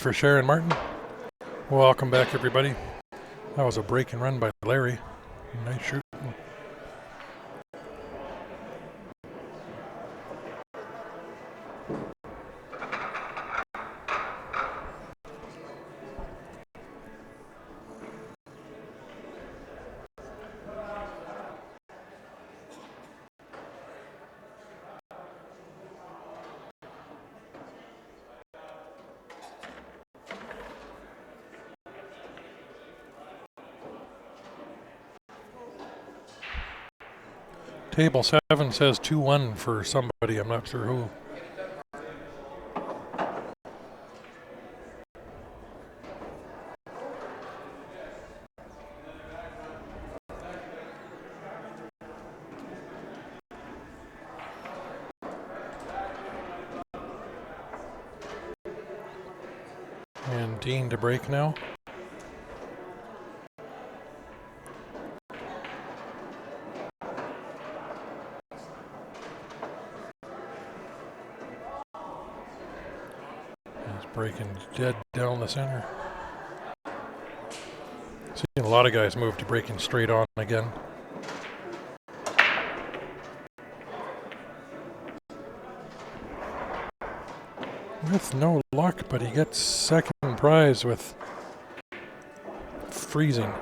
for Sharon Martin. Welcome back, everybody. That was a break and run by Larry. Nice shoot. Table 7 says 2-1 for somebody. I'm not sure who. And Dean to break now. Breaking dead down the center. Seeing a lot of guys move to breaking straight on again. With no luck, but he gets second prize with freezing.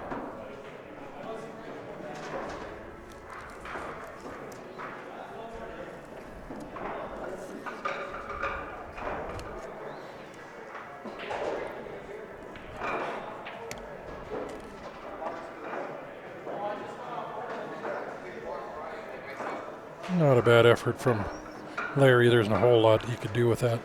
Not a bad effort from Larry. There's a whole lot he could do with that.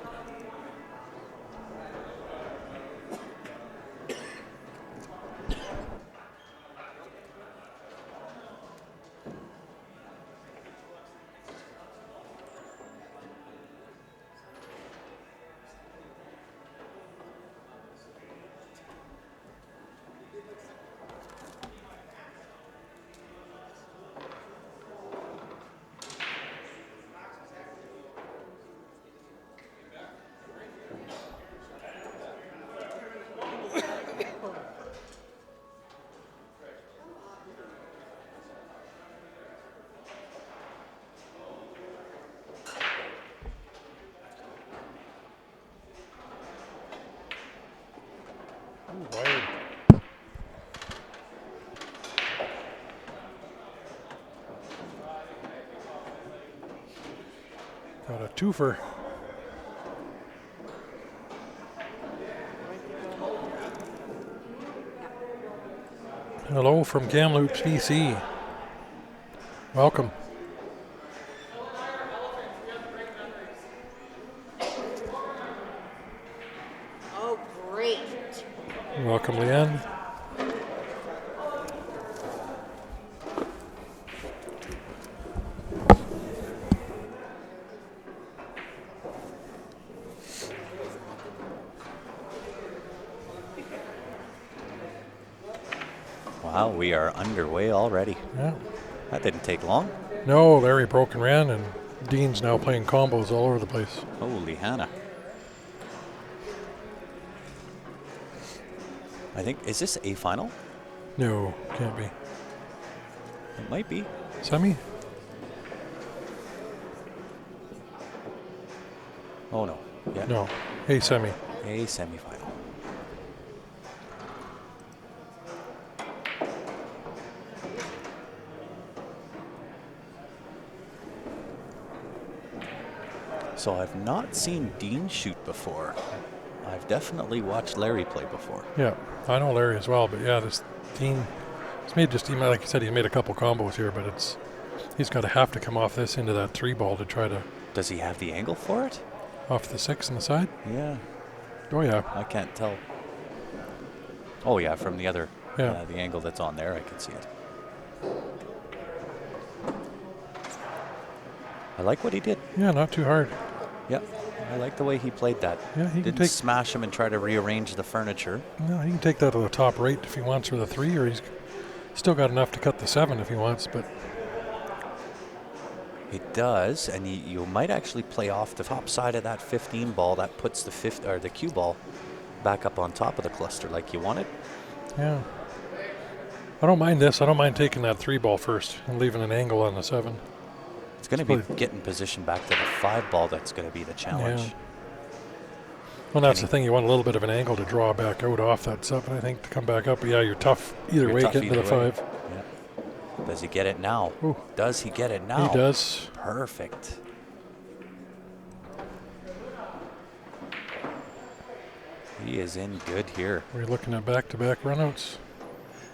Got a twofer. Hello from Kamloops, BC. Welcome. Oh, great. Welcome, Leanne. Wow, we are underway already. Yeah. That didn't take long. No, Larry broke and ran, and Dean's now playing combos all over the place. Holy Hannah. I think, is this a final? No, can't be. It might be. Semi? Oh no. Yeah. No. Hey, semi. A semifinal. So I've not seen Dean shoot before. I've definitely watched Larry play before. Yeah, I know Larry as well, but yeah, this Dean, he's made just, like you said, he's made a couple combos here, but he's got to have to come off this into that 3-ball to try to. Does he have the angle for it? Off the 6 on the side? Yeah. Oh yeah. I can't tell. Oh yeah, from the other, yeah. The angle that's on there, I can see it. I like what he did. Yeah, not too hard. Yeah, I like the way he played that. Yeah, he didn't can smash him and try to rearrange the furniture. No, he can take that to the top right if he wants with a 3, or he's still got enough to cut the 7 if he wants, but. It does, and you might actually play off the top side of that 15 ball. That puts the cue ball back up on top of the cluster like you wanted. Yeah. I don't mind this. I don't mind taking that 3 ball first and leaving an angle on the 7. It's going to be getting position back to the 5 ball that's going to be the challenge. Yeah. Well, that's the thing. You want a little bit of an angle to draw back out off that 7, I think, to come back up. But yeah, you're tough either way getting to the 5. Yeah. Does he get it now? Ooh. Does he get it now? He does. Perfect. He is in good here. We're looking at back-to-back runouts.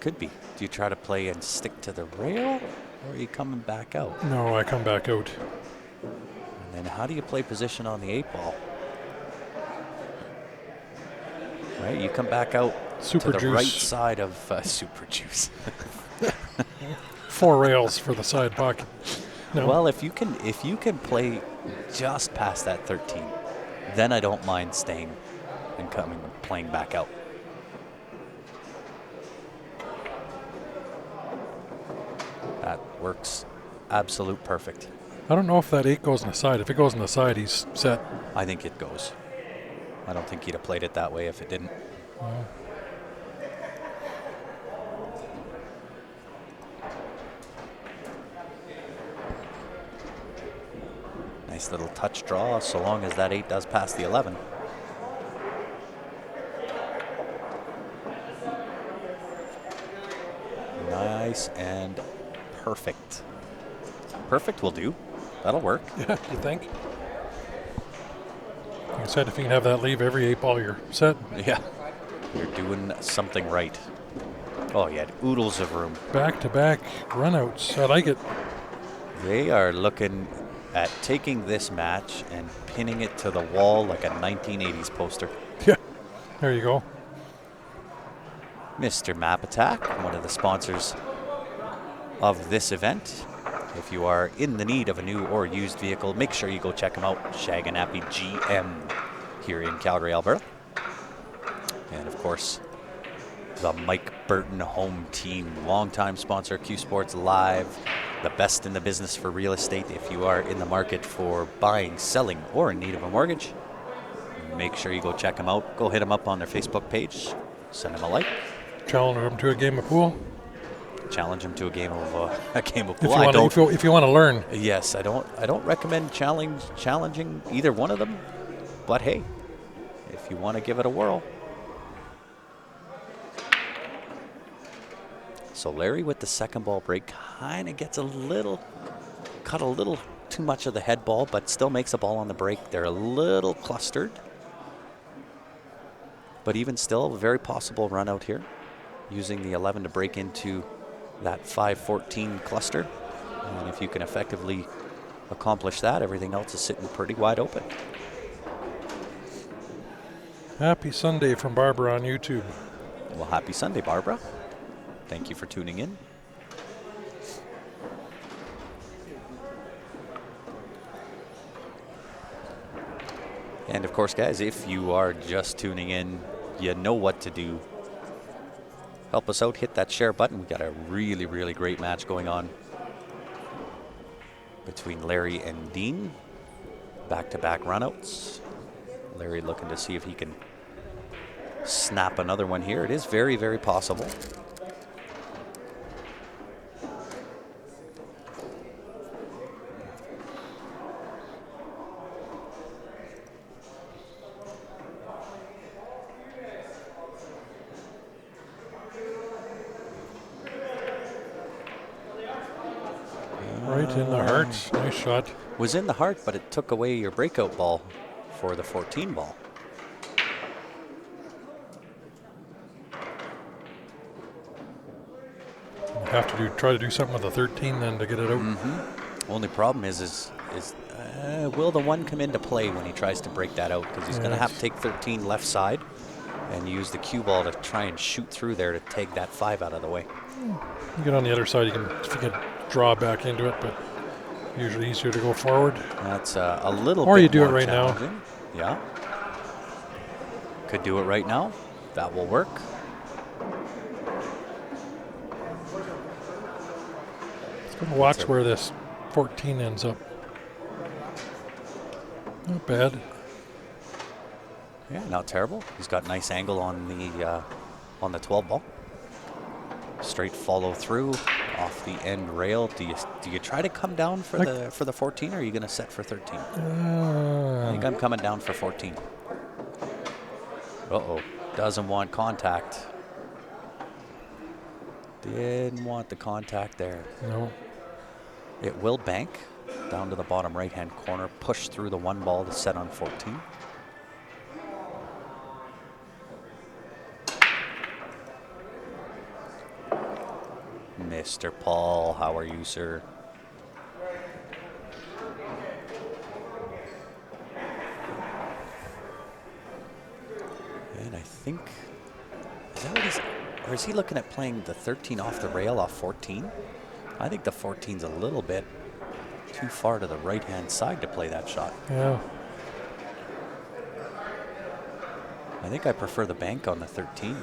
Could be. Do you try to play and stick to the rail, or are you coming back out? No, I come back out. And then how do you play position on the 8 ball? Right, you come back out Super to the juice. right side of Super Juice. 4 rails for the side pocket. No. Well, if you can play just past that 13, then I don't mind staying and playing back out. That works absolute perfect. I don't know if that 8 goes on the side. If it goes on the side, he's set. I think it goes. I don't think he'd have played it that way if it didn't. Nice little touch draw, so long as that 8 does pass the 11. Nice and perfect. Perfect will do. That'll work. Yeah, you think? Like I said, if you can have that leave every 8 ball, you're set. Yeah. You're doing something right. Oh, yeah, oodles of room. Back-to-back runouts. I like it. They are looking at taking this match and pinning it to the wall like a 1980s poster. Yeah, there you go. Mr. Map Attack, one of the sponsors of this event. If you are in the need of a new or used vehicle, make sure you go check them out. Shaganappy GM here in Calgary, Alberta. And of course, the Mike Burton home team, longtime sponsor, Q Sports Live, the best in the business for real estate. If you are in the market for buying, selling, or in need of a mortgage, make sure you go check them out. Go hit them up on their Facebook page. Send them a like. Challenge them to a game of pool. Challenge them to a game of pool. If you want to learn. Yes, I don't recommend challenging either one of them. But hey, if you want to give it a whirl. So Larry with the second ball break kind of gets cut a little too much of the head ball, but still makes a ball on the break. They're a little clustered. But even still, a very possible run out here, using the 11 to break into that 5-14 cluster. And if you can effectively accomplish that, everything else is sitting pretty wide open. Happy Sunday from Barbara on YouTube. Well, happy Sunday, Barbara. Thank you for tuning in. And of course, guys, if you are just tuning in, you know what to do. Help us out, hit that share button. We got a really, really great match going on between Larry and Dean. Back-to-back runouts. Larry looking to see if he can snap another one here. It is very, very possible. Right in the heart. Nice shot. Was in the heart, but it took away your breakout ball for the 14 ball. Have to try to do something with the 13 then to get it out. Mm-hmm. Only problem is will the 1 come into play when he tries to break that out? Because he's going to have to take 13 left side and use the cue ball to try and shoot through there to take that 5 out of the way. You get on the other side, if you can draw back into it, but usually easier to go forward. That's a little or bit you do it more right now. challenging. Yeah. Could do it right now. That will work. Watch where this 14 ends up. Not bad. Yeah, not terrible. He's got nice angle on the 12 ball. Straight follow through off the end rail. Do you try to come down for the 14, or are you going to set for 13? I think I'm coming down for 14. Uh-oh. Doesn't want contact. Didn't want the contact there. No. It will bank down to the bottom right-hand corner, push through the 1 ball to set on 14. Mr. Paul, how are you, sir? And I think, is that what he's, or is he looking at playing the 13 off the rail off 14? I think the 14's a little bit too far to the right-hand side to play that shot. Yeah. I think I prefer the bank on the 13.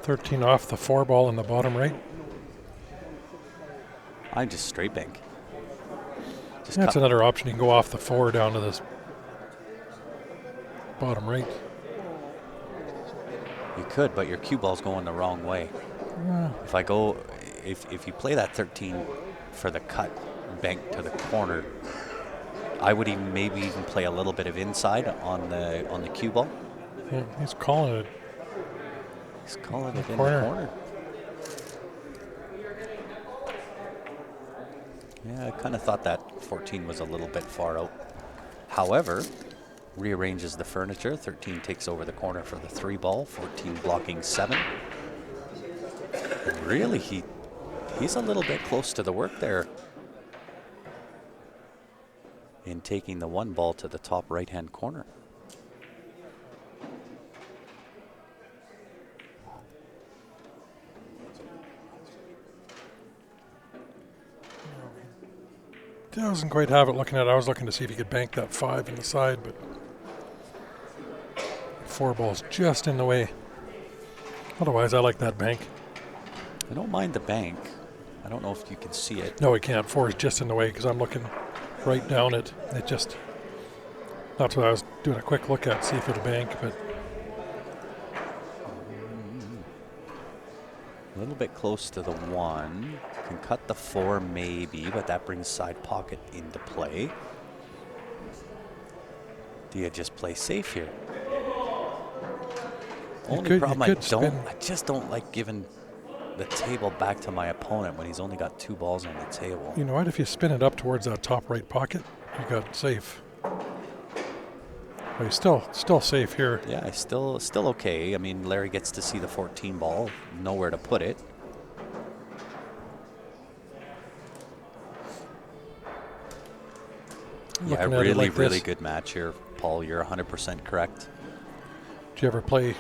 $13 off the 4 ball in the bottom right. I'm just straight bank. Just That's another option. You can go off the 4 down to this bottom right. You could, but your cue ball's going the wrong way. Yeah. If you play that 13 for the cut bank to the corner, I would maybe even play a little bit of inside on the cue ball. Yeah, he's calling it. He's calling it in the corner. Yeah, I kind of thought that 14 was a little bit far out. However, rearranges the furniture. 13 takes over the corner for the 3 ball. 14 blocking 7. And really, he's a little bit close to the work there in taking the 1 ball to the top right-hand corner. Doesn't quite have it looking at it. I was looking to see if he could bank that 5 in the side, but 4 ball's just in the way. Otherwise, I like that bank. I don't mind the bank. I don't know if you can see it. No, he can't. 4 is just in the way because I'm looking right down it. It just, that's what I was doing a quick look at, see if it'll bank, but. A little bit close to the 1. Can cut the 4 maybe, but that brings side pocket into play. Do you just play safe here? Only problem I just don't like giving the table back to my opponent when he's only got 2 balls on the table. You know what? If you spin it up towards that top right pocket, you got safe. But he's still safe here. Yeah, still okay. I mean, Larry gets to see the 14 ball, nowhere to put it. Yeah, really good match here, Paul. You're 100% correct. Did you ever play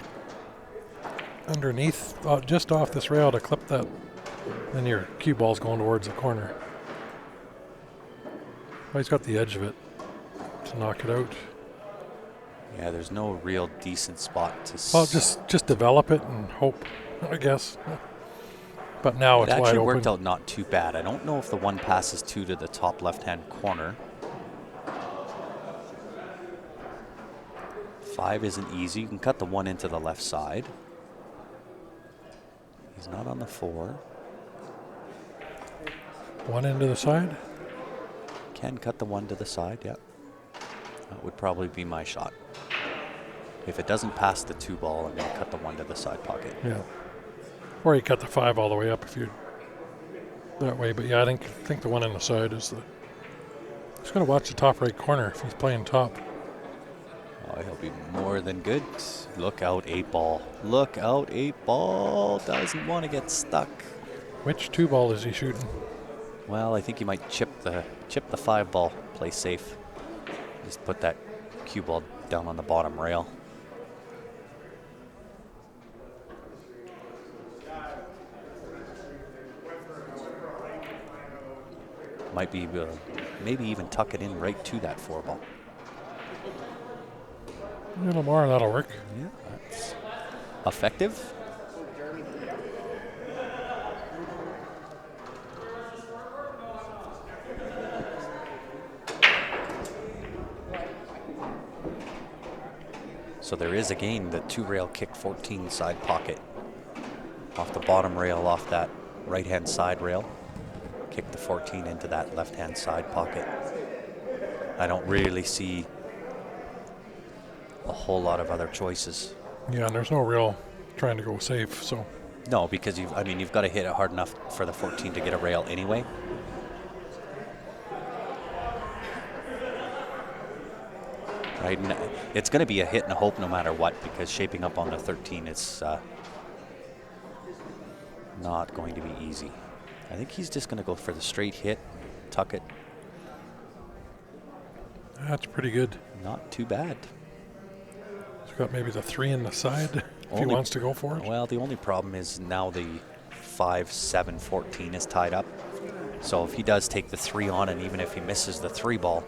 underneath, just off this rail to clip that? Then your cue ball's going towards the corner. Well, he's got the edge of it to knock it out. Yeah, there's no real decent spot to. Well, just develop it and hope, I guess. But now it's wide open. It actually worked out not too bad. I don't know if the 1 passes 2 to the top left-hand corner. 5 isn't easy. You can cut the 1 into the left side. He's not on the 4. 1 into the side? Can cut the 1 to the side, yeah. That would probably be my shot. If it doesn't pass the 2 ball, I'm going to cut the 1 to the side pocket. Yeah. Or you cut the 5 all the way up if you that way. But yeah, I think the 1 in the side is the. He's got to watch the top right corner if he's playing top. Oh, he'll be more than good. Look out, 8 ball. Look out, 8 ball. Doesn't want to get stuck. Which 2 ball is he shooting? Well, I think he might chip the 5 ball. Play safe. Just put that cue ball down on the bottom rail. Might be, maybe even tuck it in right to that 4 ball. A little more, that'll work. Yeah, that's effective. So there is again the 2-rail kick 14 side pocket. Off the bottom rail, off that right-hand side rail. Kick the 14 into that left-hand side pocket. I don't really see a whole lot of other choices. Yeah, and there's no real trying to go safe, so. No, because you've got to hit it hard enough for the 14 to get a rail anyway. Right, and it's going to be a hit and a hope no matter what, because shaping up on the 13 is not going to be easy. I think he's just going to go for the straight hit, tuck it. That's pretty good. Not too bad. He's got maybe the 3 in the side if he wants to go for it. Well, the only problem is now the 5, 7, 14 is tied up. So if he does take the 3 on, and even if he misses the 3 ball,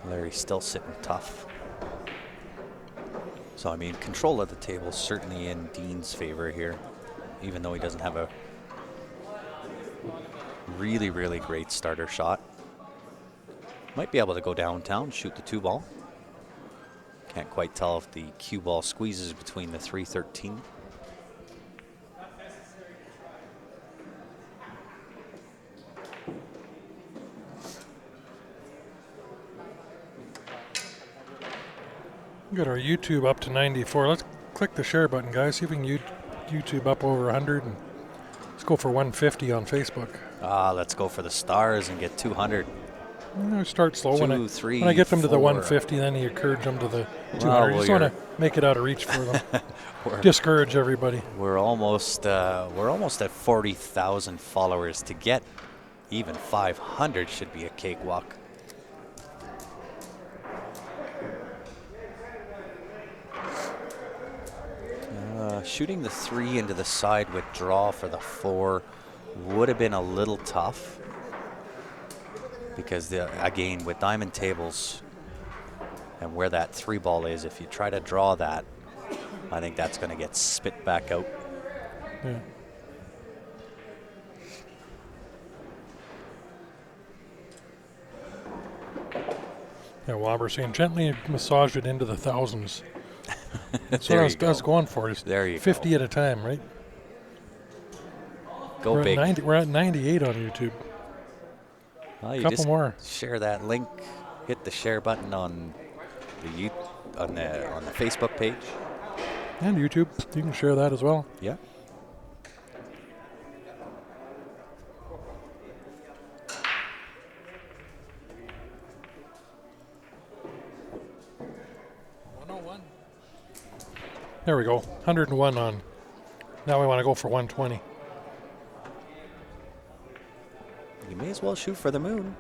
Larry's still sitting tough. So, I mean, control of the table is certainly in Dean's favor here, even though he doesn't have a really, really great starter shot. Might be able to go downtown, shoot the 2 ball. Can't quite tell if the cue ball squeezes between the 3-13. We got our YouTube up to 94. Let's click the share button, guys. See if we can YouTube up over 100. And let's go for 150 on Facebook. Let's go for the stars and get 200. Start slow. Two, when three, I get them to the 4. 150, then you encourage them to the 200. Well, You just want to make it out of reach for them. Discourage everybody. We're almost at 40,000 followers. To get even 500 should be a cakewalk. Shooting the 3 into the side with draw for the 4 would have been a little tough, because again, with diamond tables and where that 3 ball is, if you try to draw that, I think that's going to get spit back out. Yeah. Yeah, Wobber saying gently massage it into the thousands. That's what I was going for. Is there you 50 go. At a time, right? Go we're big. We're at 98 on YouTube. Well, you Couple just more. Share that link. Hit the share button on the on the Facebook page. And YouTube. You can share that as well. Yeah. There we go. 101 on. Now we want to go for 120. You may as well shoot for the moon.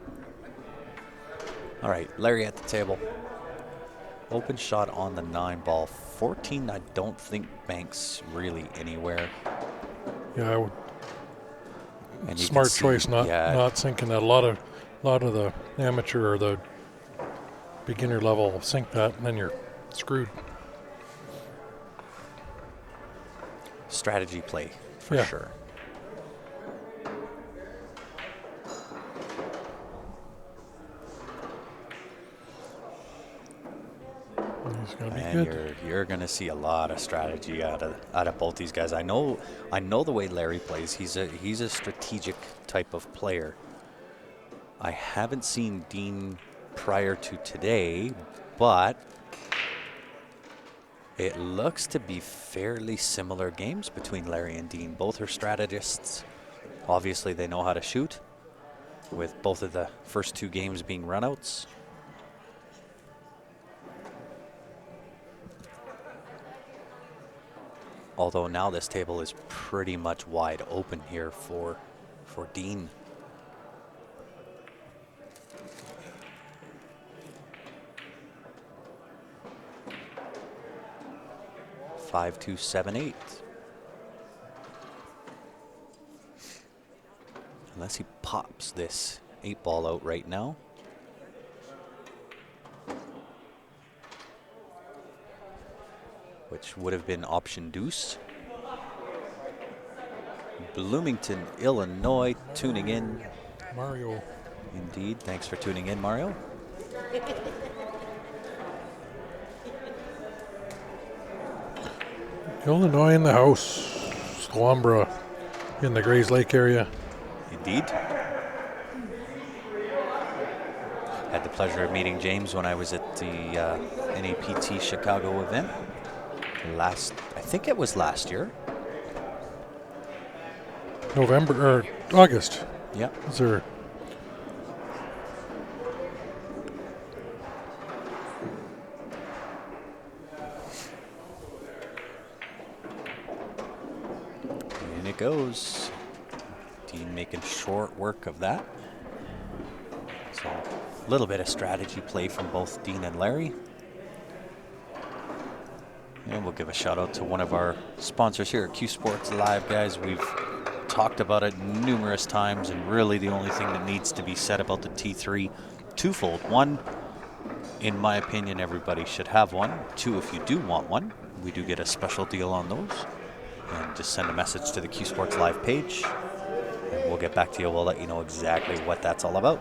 All right, Larry at the table. Open shot on the 9 ball. 14, I don't think banks really anywhere. Yeah, I would. And you Smart can see- choice, not yeah, sinking that. A lot of the amateur or the beginner level sink that, and then you're screwed. strategy play for Yeah. sure. He's gonna be And good. you're going to see a lot of strategy out of both these guys. I know the way Larry plays. He's a strategic type of player. I haven't seen Dean prior to today, but it looks to be fairly similar games between Larry and Dean. Both are strategists. Obviously, they know how to shoot, with both of the first 2 games being runouts. Although now this table is pretty much wide open here for Dean. Five, 2, 7, 8. Unless he pops this 8 ball out right now. Which would have been option deuce. Bloomington, Illinois, tuning in. Mario. Indeed. Thanks for tuning in, Mario. Illinois in the house. Squambra in the Grays Lake area. Indeed. Had the pleasure of meeting James when I was at the NAPT Chicago event. I think it was last year. November or August. Yeah. Is there? And it goes. Dean making short work of that. So a little bit of strategy play from both Dean and Larry. And we'll give a shout out to one of our sponsors here at Q Sports Live, guys. We've talked about it numerous times, and really the only thing that needs to be said about the T3, twofold. One, in my opinion, everybody should have one. Two, if you do want one, we do get a special deal on those. And just send a message to the Q Sports Live page, and we'll get back to you. We'll let you know exactly what that's all about.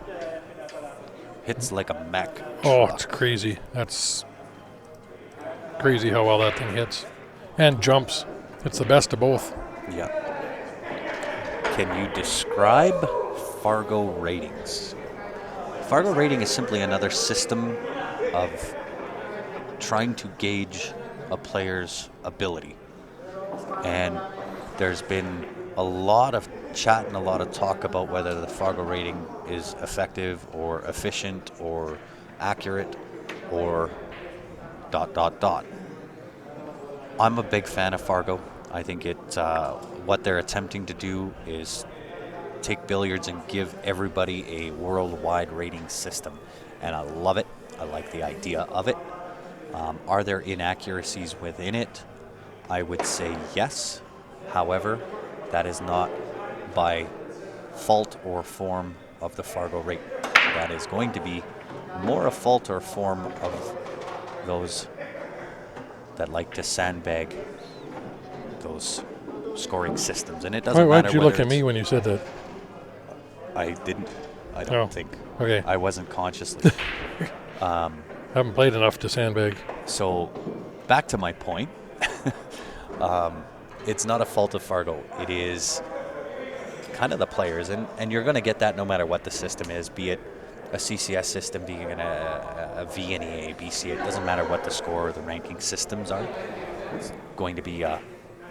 Hits like a Mack Oh, truck. it's crazy. That's crazy how well that thing hits. And jumps. It's the best of both. Yeah. Can you describe Fargo ratings? Fargo rating is simply another system of trying to gauge a player's ability. And there's been a lot of chat and a lot of talk about whether the Fargo rating is effective or efficient or accurate or ... I'm a big fan of Fargo. I think what they're attempting to do is take billiards and give everybody a worldwide rating system. And I love it. I like the idea of it. Are there inaccuracies within it? I would say yes. However, that is not by fault or form of the Fargo rate. That is going to be more a fault or form of those that like to sandbag those scoring systems. And it doesn't Why matter did you whether look at me when you said that? I didn't. I Oh, don't think. Okay. I wasn't consciously. Haven't played enough to sandbag. So, back to my point. It's not a fault of Fargo. It is kind of the players. And you're going to get that no matter what the system is, be it a CCS system, being a VNEA, BCA. It doesn't matter what the score or the ranking systems are. It's going to be a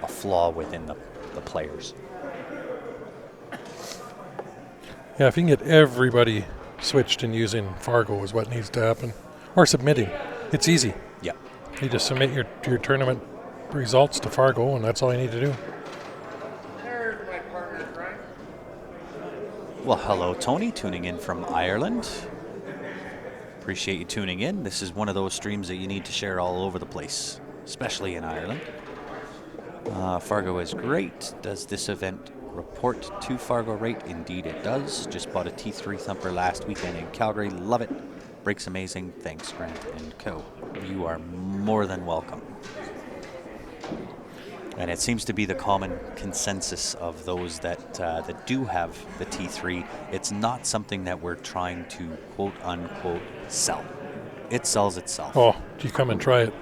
flaw within the players. Yeah, if you can get everybody switched and using Fargo is what needs to happen. Or submitting. It's easy. Yeah. You just submit your tournament results to Fargo, and that's all you need to do. There's my partner, Brian. Well, hello, Tony, tuning in from Ireland. Appreciate you tuning in. This is one of those streams that you need to share all over the place, especially in Ireland. Fargo is great. Does this event report to Fargo rate? Indeed it does. Just bought a T3 thumper last weekend in Calgary. Love it. Breaks amazing. Thanks, Grant and Co. You are more than welcome. And it seems to be the common consensus of those that do have the T3. It's not something that we're trying to quote unquote sell. It sells itself. Oh, do you come and try it?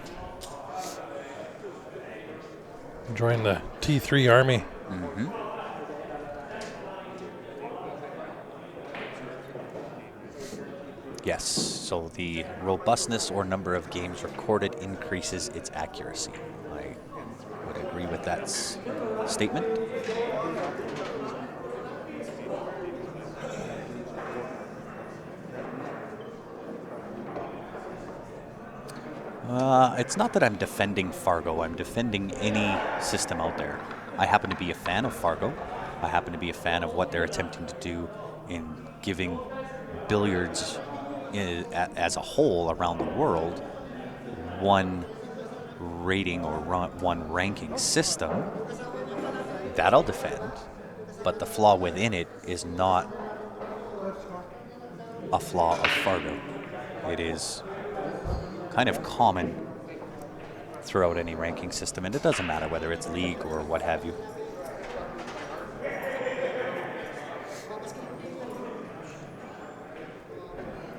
Join the T3 army. Mm-hmm. Yes, so the robustness or number of games recorded increases its accuracy. I would agree with that statement. It's not that I'm defending Fargo. I'm defending any system out there. I happen to be a fan of Fargo. I happen to be a fan of what they're attempting to do in giving billiards as a whole around the world one rating or one ranking system. That I'll defend. But the flaw within it is not a flaw of Fargo. It is kind of common throughout any ranking system, and it doesn't matter whether it's league or what have you.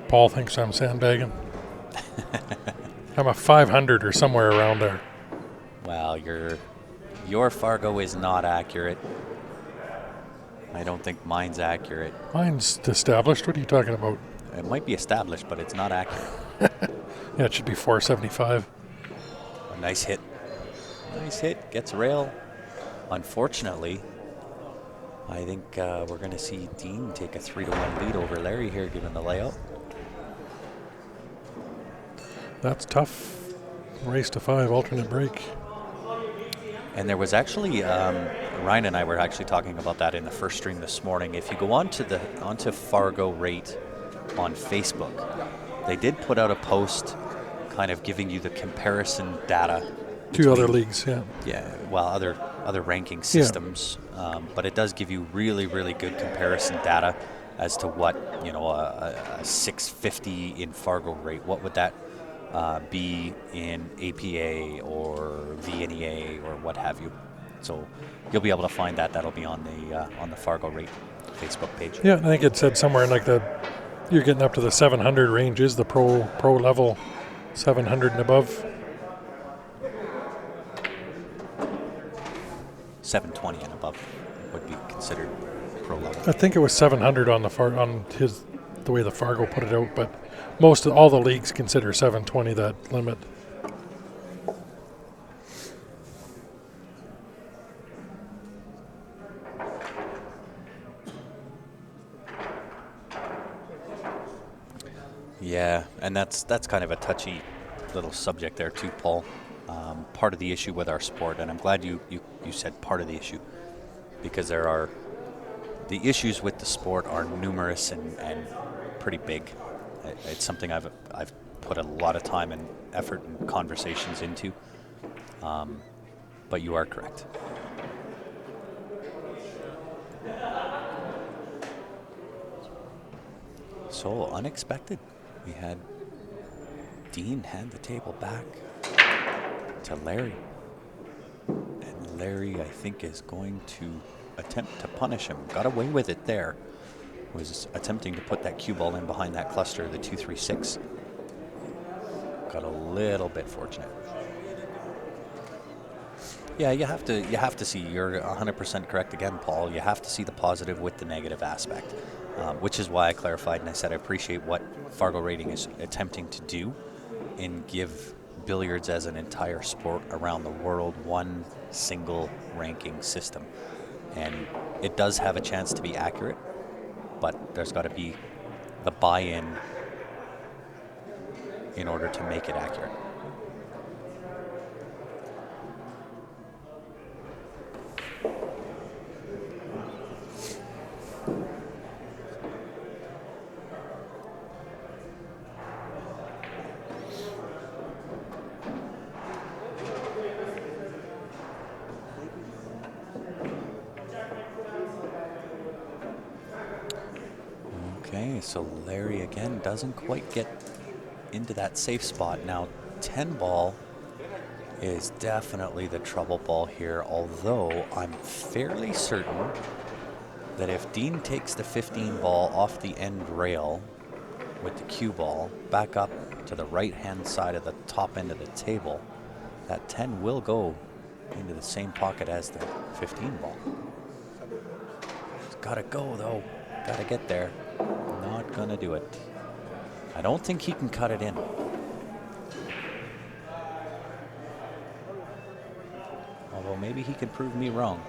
Paul thinks I'm sandbagging. I'm a 500 or somewhere around there. Well, you're Your Fargo is not accurate. I don't think mine's accurate. Mine's established. What are you talking about? It might be established, but it's not accurate. Yeah, it should be 475. A nice hit. Nice hit. Gets rail. Unfortunately, I think we're going to see Dean take a 3-1 lead over Larry here, given the layout. That's tough. Race to 5, alternate break. And there was actually, Ryan and I were actually talking about that in the first stream this morning. If you go onto Fargo Rate on Facebook, they did put out a post kind of giving you the comparison data. Two other leagues, yeah. Yeah, well, other ranking systems. But it does give you really, really good comparison data as to what, a 650 in Fargo Rate, what would that be in APA or VNEA or what have you. So you'll be able to find that. That'll be on the Fargo Rate Facebook page. Yeah, I think it said somewhere like you're getting up to the 700 range is the pro level, 700 and above. 720 and above would be considered pro level. I think it was 700 on the way the Fargo put it out, but all the leagues consider 720 that limit. Yeah, and that's kind of a touchy little subject there too, Paul. Part of the issue with our sport, and I'm glad you said part of the issue, because the issues with the sport are numerous and pretty big. It's something I've put a lot of time and effort and conversations into. But you are correct. So unexpected. We had Dean hand the table back to Larry. And Larry, I think, is going to attempt to punish him. Got away with it there. Was attempting to put that cue ball in behind that cluster, the 236. Got a little bit fortunate. Yeah, you have to see. You're 100% correct again, Paul. You have to see the positive with the negative aspect, which is why I clarified and I said I appreciate what Fargo Rating is attempting to do and give billiards as an entire sport around the world one single ranking system. And it does have a chance to be accurate, but there's got to be the buy-in in order to make it accurate. Okay, so Larry again doesn't quite get into that safe spot. Now 10 ball is definitely the trouble ball here, although I'm fairly certain that if Dean takes the 15 ball off the end rail with the cue ball back up to the right hand side of the top end of the table, that 10 will go into the same pocket as the 15 ball. It's gotta go though, gotta get there. Not gonna do it. I don't think he can cut it in. Although maybe he could prove me wrong.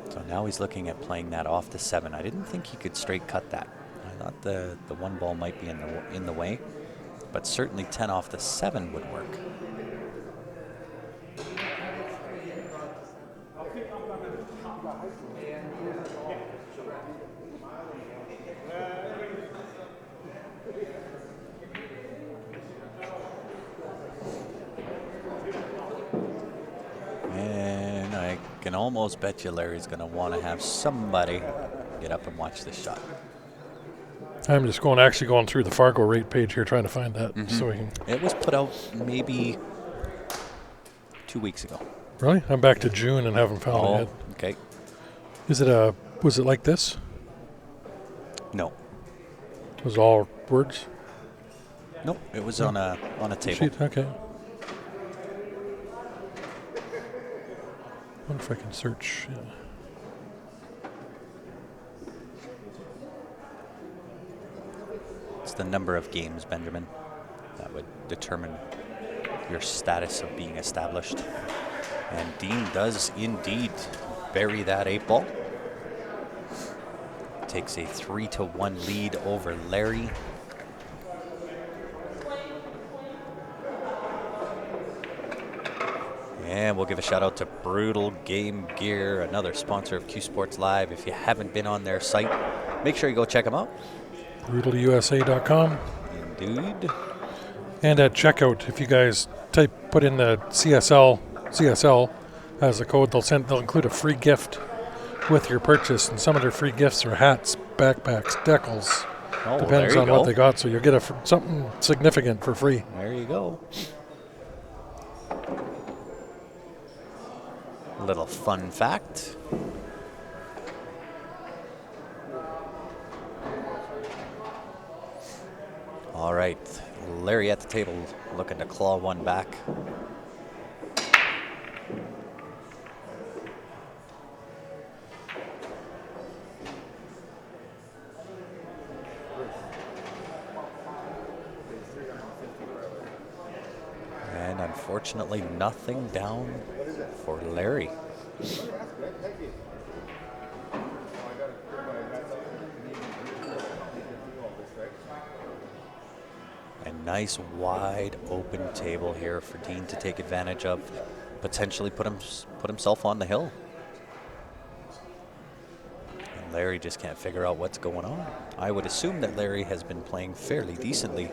So now he's looking at playing that off the 7. I didn't think he could straight cut that. I thought the one ball might be in the way, but certainly 10 off the 7 would work. And I can almost bet you Larry's going to want to have somebody get up and watch this shot. I'm just actually going through the Fargo Rate page here trying to find that. So we can. It was put out maybe 2 weeks ago. Really? I'm back to June and haven't found it yet. Okay. Was it like this? No. Was it all words? Nope. It was on a table. Sheet, okay. Wonder if I can search. Yeah. It's the number of games, Benjamin, that would determine your status of being established. And Dean does indeed bury that 8-ball. Takes a 3-1 lead over Larry. And we'll give a shout out to Brutal Game Gear, another sponsor of Q Sports Live. If you haven't been on their site, make sure you go check them out. BrutalUSA.com. Indeed. And at checkout, if you guys put in the CSL as a code, they'll include a free gift with your purchase. And some of their free gifts are hats, backpacks, decals. Oh, Depends on what they got. So you'll get something significant for free. There you go. Little fun fact. All right, Larry at the table looking to claw one back. And unfortunately, nothing down for Larry. A nice wide open table here for Dean to take advantage of, potentially put himself on the hill. And Larry just can't figure out what's going on. I would assume that Larry has been playing fairly decently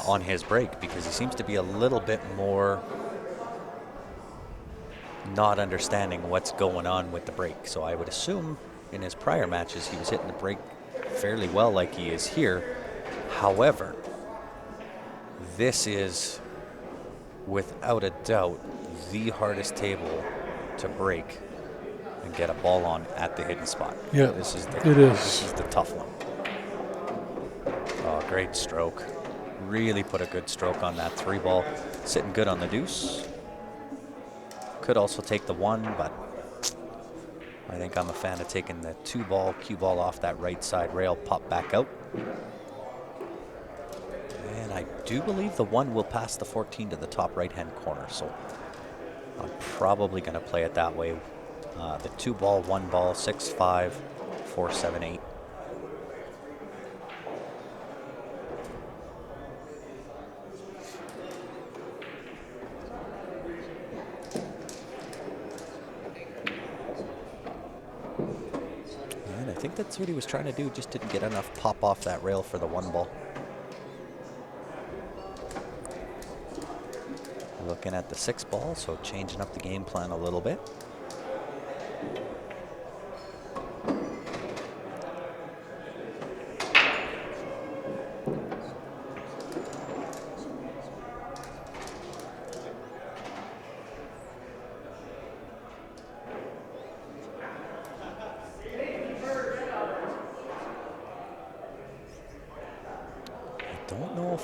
on his break, because he seems to be a little bit more not understanding what's going on with the break. So I would assume in his prior matches he was hitting the break fairly well like he is here. However, this is without a doubt the hardest table to break and get a ball on at the hidden spot. Yeah, this is the tough one. Oh, great stroke. Really put a good stroke on that 3-ball. Sitting good on the deuce. Could also take the 1, but I think I'm a fan of taking the 2-ball, cue ball off that right side rail, pop back out. And I do believe the 1 will pass the 14 to the top right-hand corner, so I'm probably going to play it that way. The 2-ball, 1-ball, 6-5, 4-7-8. I think that's what he was trying to do, just didn't get enough pop off that rail for the 1-ball. Looking at the 6-ball, so changing up the game plan a little bit.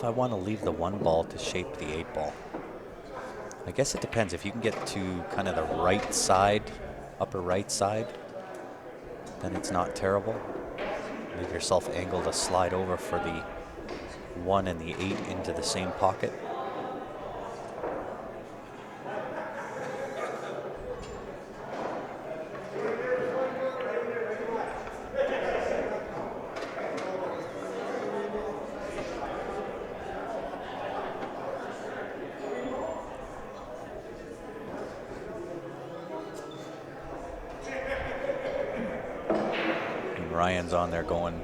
I want to leave the 1-ball to shape the 8-ball. I guess it depends. If you can get to kind of the right side, upper right side, then it's not terrible. Leave yourself angled to slide over for the 1 and the 8 into the same pocket. Ryan's on there going,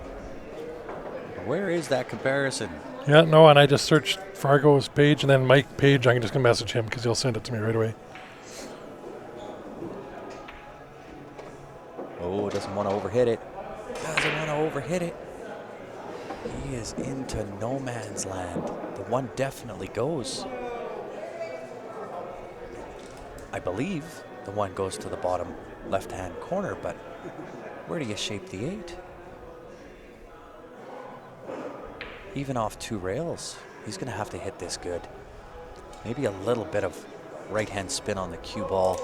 where is that comparison? Yeah, no, and I just searched Fargo's page and then Mike page. I'm just going to message him because he'll send it to me right away. Oh, doesn't want to overhit it. Doesn't want to overhit it. He is into no man's land. The 1 definitely goes. I believe the one goes to the bottom left-hand corner, but where do you shape the 8? Even off 2 rails, he's going to have to hit this good. Maybe a little bit of right-hand spin on the cue ball.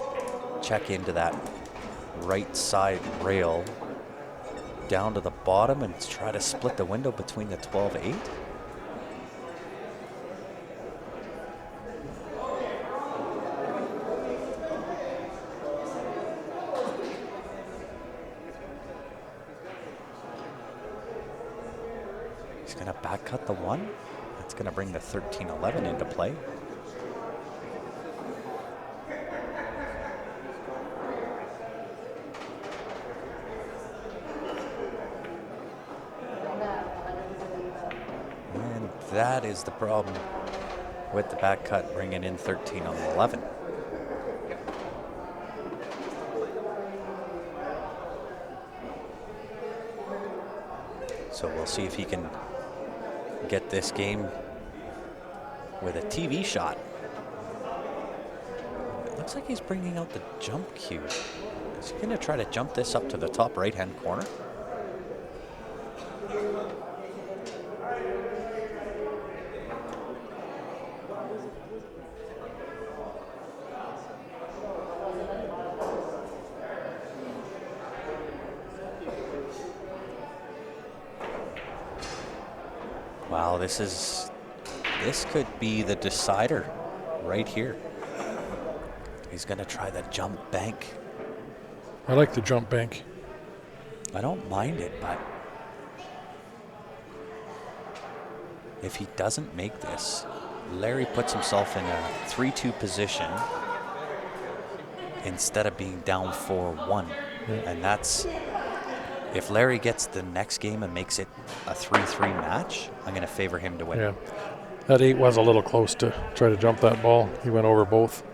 Check into that right side rail down to the bottom and try to split the window between the 12-8. He's going to back cut the 1. That's going to bring the 13-11 into play. And that is the problem with the back cut, bringing in 13 on the 11. So we'll see if he can get this game with a TV shot. It looks like he's bringing out the jump cue. Is he going to try to jump this up to the top right-hand corner? Wow, this could be the decider right here. He's going to try the jump bank. I like the jump bank. I don't mind it, but if he doesn't make this, Larry puts himself in a 3-2 position instead of being down 4-1. Yeah. And that's, if Larry gets the next game and makes it a 3-3 match, I'm going to favor him to win. Yeah. That 8 was a little close to try to jump that ball. He went over both.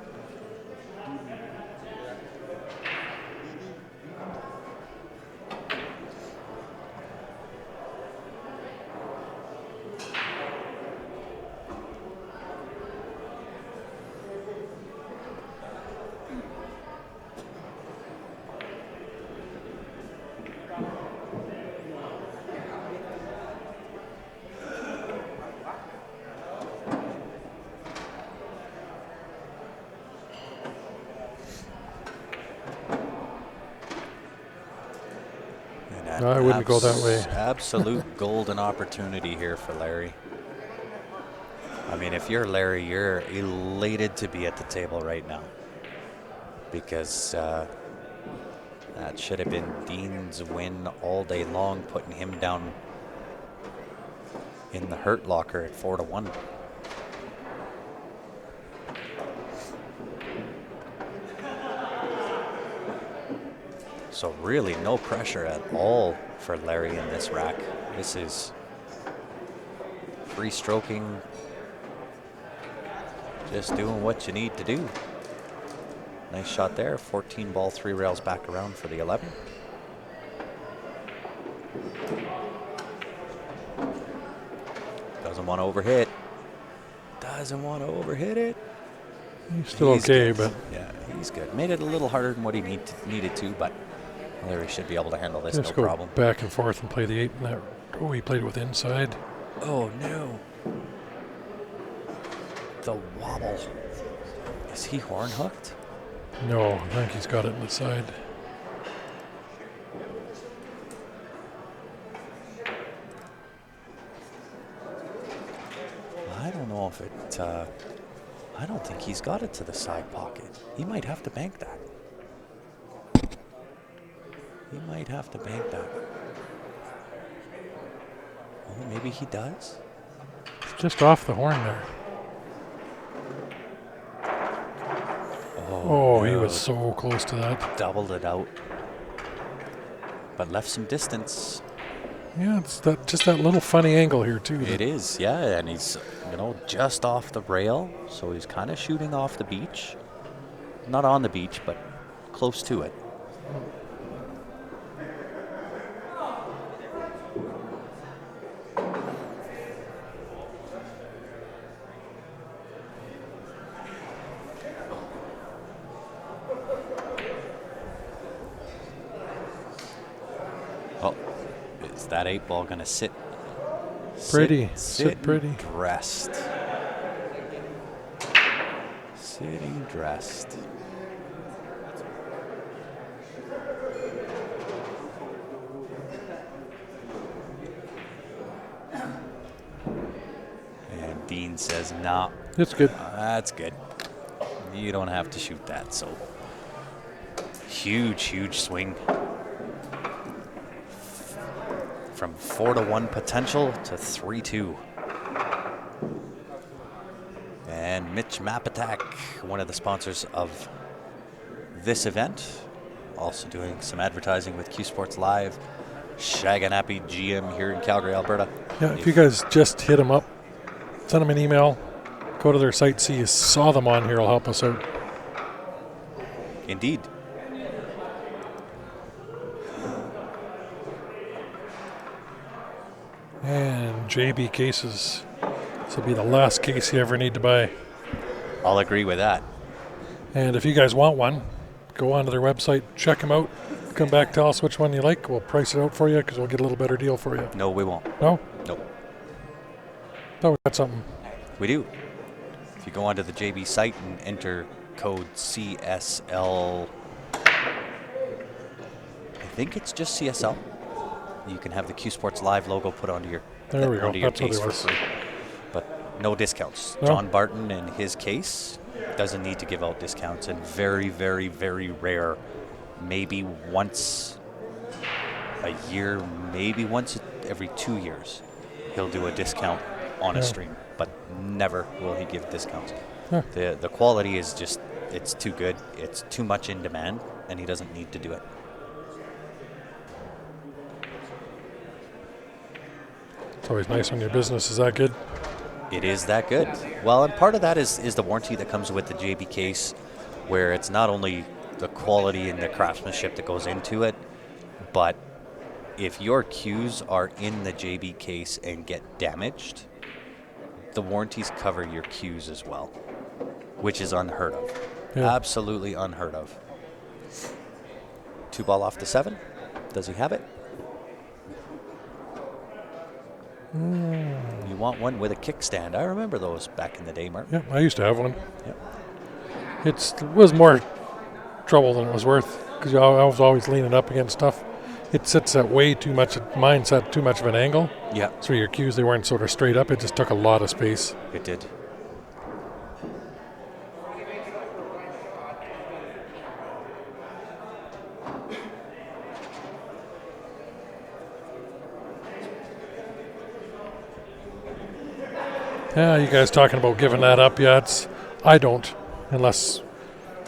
No, I wouldn't go that way. Absolute golden opportunity here for Larry. I mean, if you're Larry, you're elated to be at the table right now, because that should have been Dean's win all day long, putting him down in the hurt locker at 4-1. So really no pressure at all for Larry in this rack. This is free stroking, just doing what you need to do. Nice shot there. 14 ball, 3 rails back around for the 11. Doesn't want to overhit. Doesn't want to overhit it. He's still okay, good. but Yeah, he's good. Made it a little harder than what he needed to, but Larry should be able to handle this, let's no go problem. back and forth and play the 8 in that. Oh, he played with inside. Oh no. The wobble. Is he horn hooked? No, I think he's got it in the side. I don't know if it, I don't think he's got it to the side pocket. He might have to bank that. He might have to bank that. Oh, maybe he does? It's just off the horn there. Oh, he no. was so close to that. Doubled it out. But left some distance. Yeah, it's that just that little funny angle here too. It is, yeah, and he's, just off the rail, so he's kind of shooting off the beach. Not on the beach, but close to it. that 8-ball going to sit? Pretty. Sit Pretty. Dressed. Sitting dressed. And Dean says, "Nah, It's good. that's good. You don't have to shoot that." So huge swing from 4-1 potential to 3-2. And Mitch Mapatak, one of the sponsors of this event, also doing some advertising with Q Sports Live, Shaganappy GM here in Calgary, Alberta. Yeah, if you guys just hit them up, send them an email, go to their site, see you saw them on here, it'll help us out. Indeed. And JB cases. This will be the last case you ever need to buy. I'll agree with that. And if you guys want one, go onto their website, check them out, come back, tell us which one you like. We'll price it out for you because we'll get a little better deal for you. No, we won't. No? Nope. Oh, we got something. We do. If you go onto the JB site and enter code CSL, I think it's just CSL, you can have the Q Sports Live logo put onto your, There we go. onto your That's what case it for was. free. But no discounts. No. John Barton and his case doesn't need to give out discounts, and very rare, maybe once a year, maybe once every 2 years, he'll do a discount on a stream, but never will he give discounts. Huh. The quality is just, it's too good. It's too much in demand, and he doesn't need to do it. It's always nice when your business is that good. It is that good. Well, and part of that is the warranty that comes with the JB case, where it's not only the quality and the craftsmanship that goes into it, but if your cues are in the JB case and get damaged, the warranties cover your cues as well, which is unheard of. Yeah. Absolutely unheard of. 2-ball off the 7. Does he have it? You want one with a kickstand. I remember those back in the day, Mark. Yeah, I used to have one. Yep. It was more trouble than it was worth because I was always leaning up against stuff. It sits at way too much. Mine sat too much of an angle. Yeah, So your cues, they weren't sort of straight up. It just took a lot of space. it did. Yeah, you guys talking about giving that up? Yeah, I don't, unless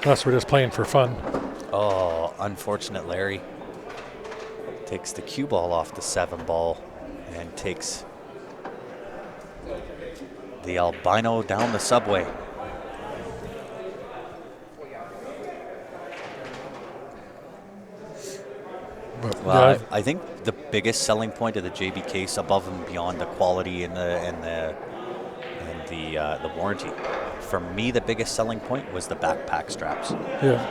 we're just playing for fun. Oh, unfortunate Larry takes the cue ball off the 7-ball and takes the albino down the subway. But Well, yeah, I think the biggest selling point of the JB case, above and beyond the quality and the warranty, for me, the biggest selling point was the backpack straps. yeah,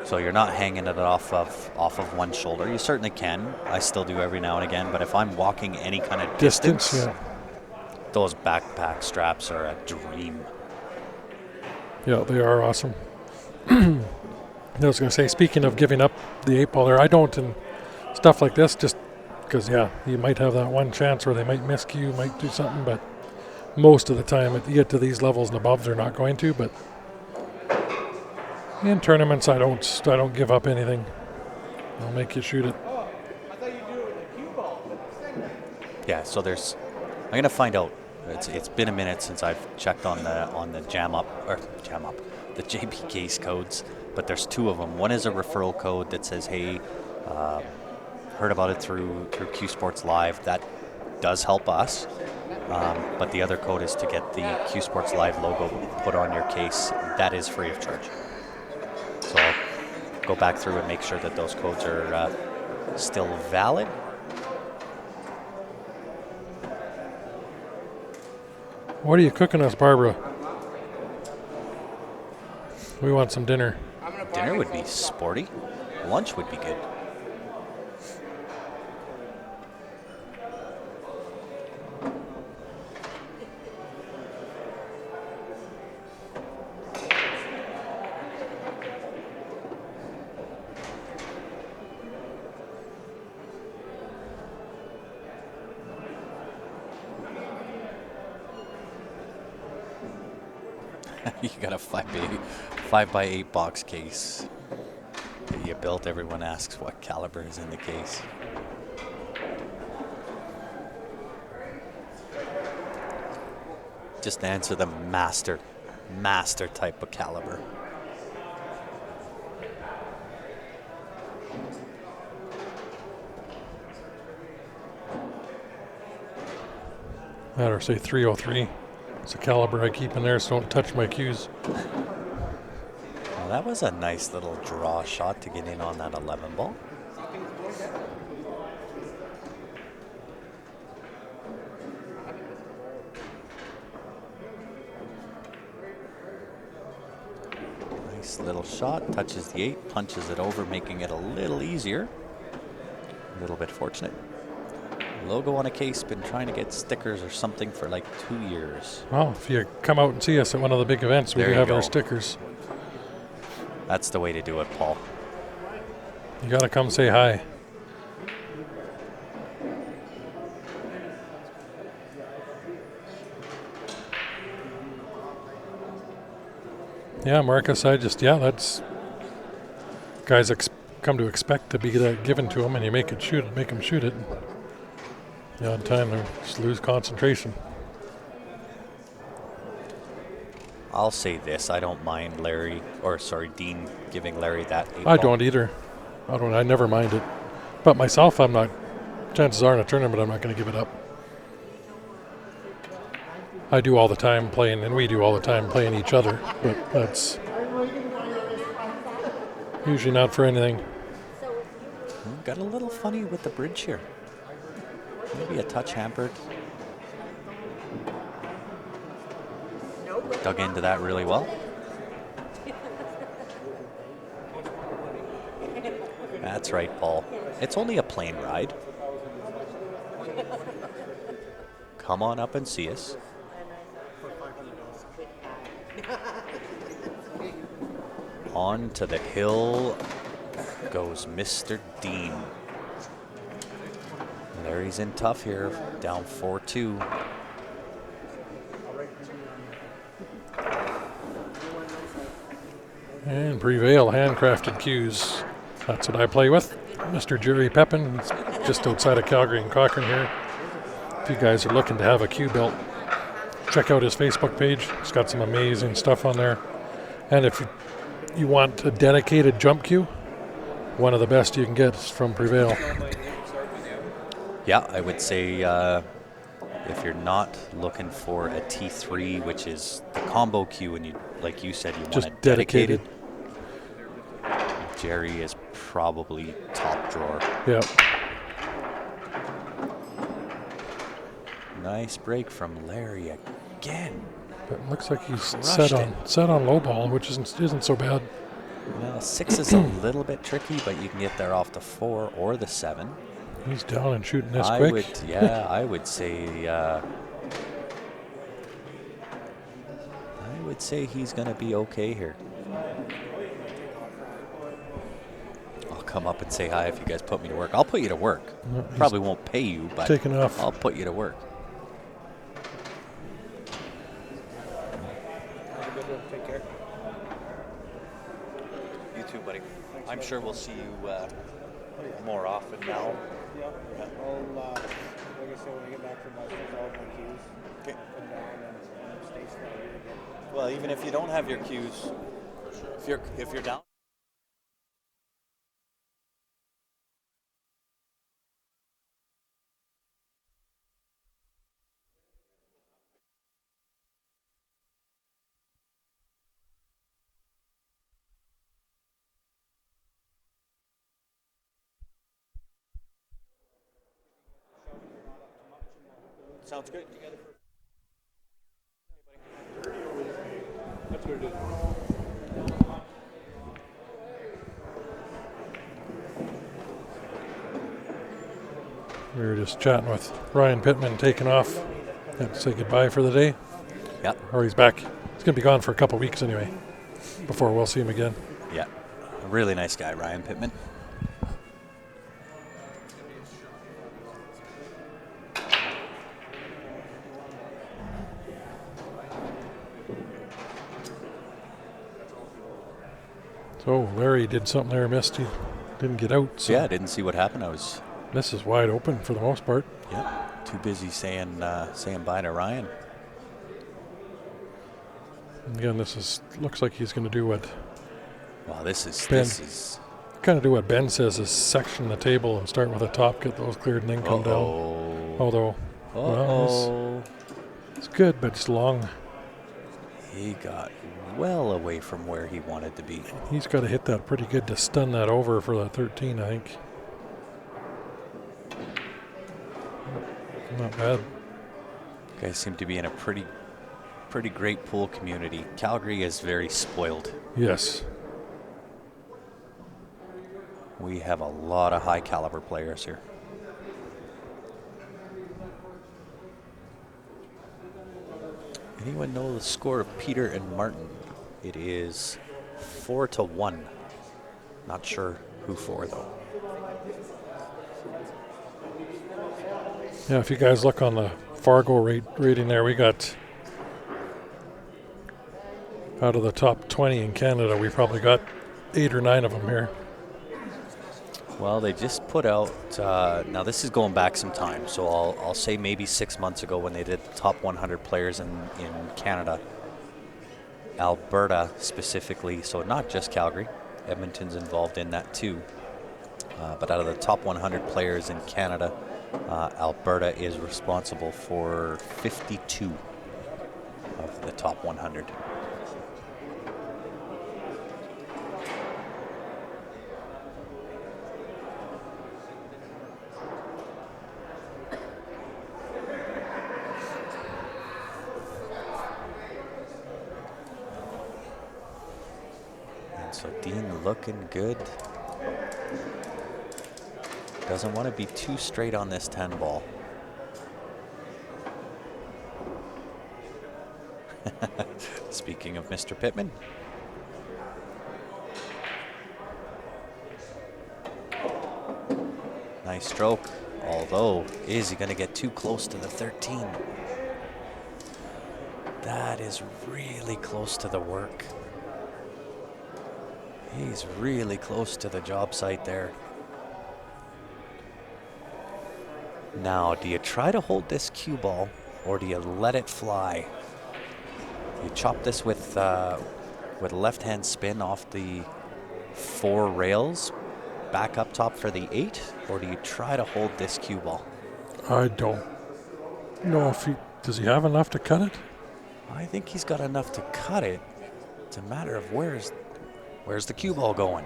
So you're not hanging it off of one shoulder. You certainly can. I still do every now and again. But if I'm walking any kind of distance, yeah, those backpack straps are a dream. yeah, they are awesome. I was going to say, speaking of giving up the 8-ball there, I don't, and stuff like this, just because, yeah, you might have that one chance where they might miscue, might do something, but most of the time, if you get to these levels and above, they're not going to. But in tournaments, I don't give up anything. I'll make you shoot it. Oh, I thought you do it with a cue ball. Yeah. So I'm gonna find out. It's been a minute since I've checked on the the JB case codes, but there's 2 of them. One is a referral code that says, "Hey, heard about it through Q Sports Live." That does help us. But the other code is to get the Q Sports Live logo put on your case. That is free of charge. So I'll go back through and make sure that those codes are still valid. What are you cooking us, Barbara? We want some dinner. I'm gonna buy Dinner me would be some- sporty. Lunch would be good. You got a 5x8 box case that you built. Everyone asks what caliber is in the case. Just answer the master type of caliber. Or say 303. It's a caliber I keep in there, so don't touch my cues. Well, that was a nice little draw shot to get in on that 11 ball. Nice little shot, touches the 8, punches it over, making it a little easier. A little bit fortunate. Logo on a case, been trying to get stickers or something for like 2 years. Well, if you come out and see us at one of the big events, we do have our stickers. That's the way to do it, Paul. You got to come say hi. Yeah, Marcus, that's guys come to expect to be that given to them, and you make them shoot it. The odd time they just lose concentration. I'll say this, I don't mind Dean giving Larry that 8 I ball. don't either. I never mind it. But myself, chances are in a tournament, I'm not going to give it up. I do all the time playing, and we do all the time playing each other, but that's usually not for anything. Got a little funny with the bridge here. Maybe a touch hampered. Dug into that really well. That's right, Paul. It's only a plane ride. Come on up and see us. On to the hill goes Mr. Dean. Larry's in tough here, down 4-2. And Prevail handcrafted cues. That's what I play with. Mr. Jerry Pepin, just outside of Calgary and Cochrane here. If you guys are looking to have a cue built, check out his Facebook page. He's got some amazing stuff on there. And if you want a dedicated jump cue, one of the best you can get is from Prevail. Yeah, I would say if you're not looking for a T3, which is the combo cue, and like you said, you just want it dedicated. Jerry is probably top drawer. Yep. Nice break from Larry again. But it looks like he's set on low ball, which isn't so bad. Well, 6 is a little bit tricky, but you can get there off the 4 or the 7. He's down and shooting this quick. I would say he's going to be okay here. I'll come up and say hi if you guys put me to work. I'll put you to work. No, Probably won't pay you, but taking off. I'll put you to work. Take care. You too, buddy. I'm sure we'll see you more often now. Yeah. I'll, like I said, when I get back from my all my cues, Okay. come down and stay slow again. Well, even if you don't have your cues, if you're down. Sounds good. That's what it is. We were just chatting with Ryan Pittman taking off. Had to say goodbye for the day. Yep. Or he's back. He's going to be gone for a couple weeks anyway, before we'll see him again. Yeah. A really nice guy, Ryan Pittman. So Larry did something there, missed. He didn't get out. So Yeah, I didn't see what happened. this is wide open for the most part. Yeah, too busy saying bye to Ryan. And again, looks like he's going to do what Wow, this is kind of do what Ben says, is section the table and start with the top, get those cleared, and then come down. Although, well, it's good, but it's long. He got well away from where he wanted to be. He's got to hit that pretty good to stun that over for the 13, I think. Not bad. Guys seem to be in a pretty great pool community. Calgary is very spoiled. Yes. We have a lot of high caliber players here. Anyone know the score of Peter and Martin? It is 4-1. Not sure who for though. Yeah, if you guys look on the Fargo rating there, we got out of the top 20 in Canada, we probably got 8 or 9 of them here. Well, they just put out, now this is going back some time, so I'll say maybe 6 months ago when they did the top 100 players in Canada. Alberta specifically, so not just Calgary, Edmonton's involved in that too. But out of the top 100 players in Canada, Alberta is responsible for 52 of the top 100. So Dean looking good. Doesn't want to be too straight on this 10 ball. Speaking of Mr. Pittman. Nice stroke. Although, is he going to get too close to the 13? That is really close to the work. He's really close to the job site there. Now, do you try to hold this cue ball or do you let it fly? You chop this with left-hand spin off the 4 rails, back up top for the 8, or do you try to hold this cue ball? I don't know if does he have enough to cut it? I think he's got enough to cut it. It's a matter of where's the cue ball going?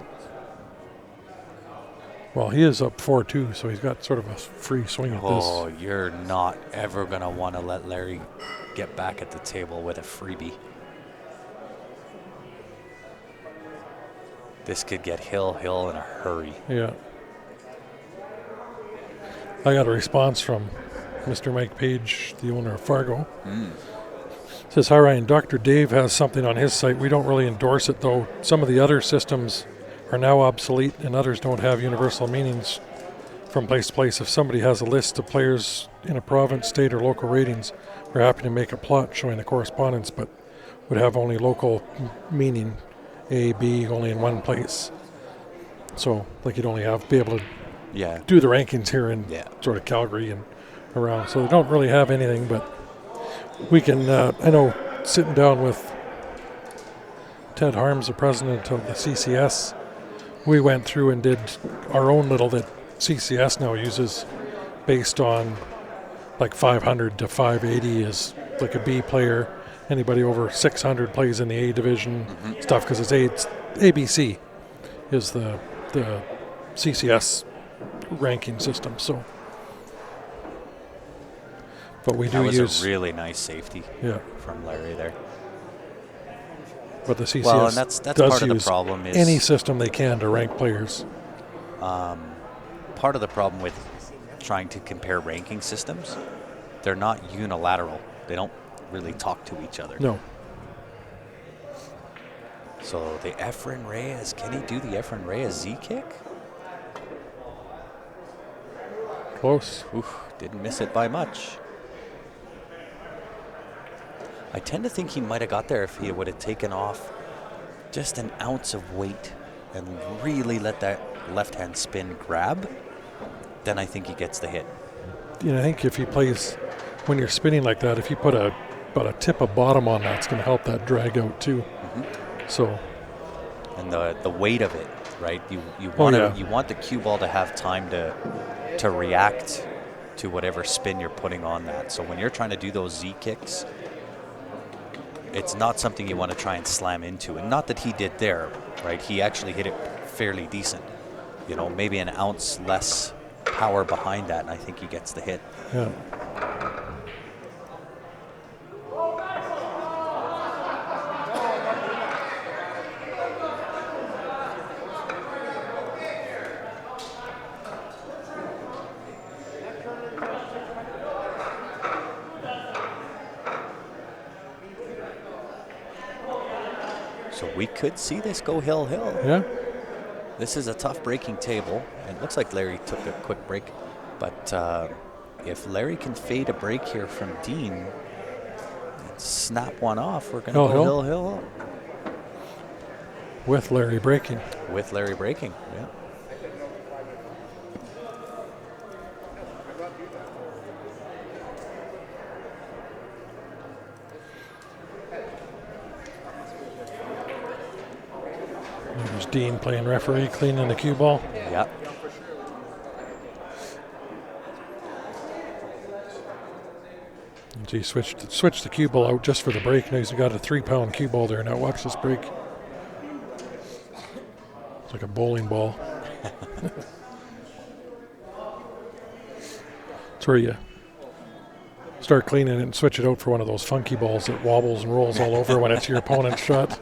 Well, he is up 4-2, so he's got sort of a free swing at this. Oh, you're not ever going to want to let Larry get back at the table with a freebie. This could get hill in a hurry. Yeah. I got a response from Mr. Mike Page, the owner of Fargo. Says, hi Ryan, Dr. Dave has something on his site. We don't really endorse it though. Some of the other systems are now obsolete and others don't have universal meanings from place to place. If somebody has a list of players in a province, state, or local ratings, we're happy to make a plot showing the correspondence, but would have only local meaning, A, B, only in one place. So, like you'd only be able to do the rankings here in sort of Calgary and around. So they don't really have anything, but we can, I know, sitting down with Ted Harms, the president of the CCS, we went through and did our own little that CCS now uses based on like 500 to 580 is like a B player. Anybody over 600 plays in the A division stuff because it's ABC is the CCS ranking system. So, but we do use. That was a really nice safety from Larry there. But the CCS and that's does part of use the problem is any system they can to rank players. Part of the problem with trying to compare ranking systems, they're not unilateral. They don't really talk to each other. No. So the Efren Reyes, can he do the Efren Reyes Z kick? Close. Oof, didn't miss it by much. I tend to think he might have got there if he would have taken off just an ounce of weight and really let that left-hand spin grab, then I think he gets the hit. I think if he plays, when you're spinning like that, if you put about a tip of bottom on that, it's going to help that drag out too. So. And the weight of it, right? You want the cue ball to have time to react to whatever spin you're putting on that. So when you're trying to do those Z kicks, it's not something you want to try and slam into. And not that he did there, right? He actually hit it fairly decent. Maybe an ounce less power behind that, and I think he gets the hit. Yeah. So we could see this go hill. Yeah. This is a tough breaking table. It looks like Larry took a quick break. But if Larry can fade a break here from Dean and snap one off, we're going to go hill. With Larry breaking. Yeah. There's Dean playing referee, cleaning the cue ball. Yeah. He switched the cue ball out just for the break. Now he's got a 3-pound cue ball there. Now watch this break. It's like a bowling ball. It's where you start cleaning it and switch it out for one of those funky balls that wobbles and rolls all over when it's your opponent's shot.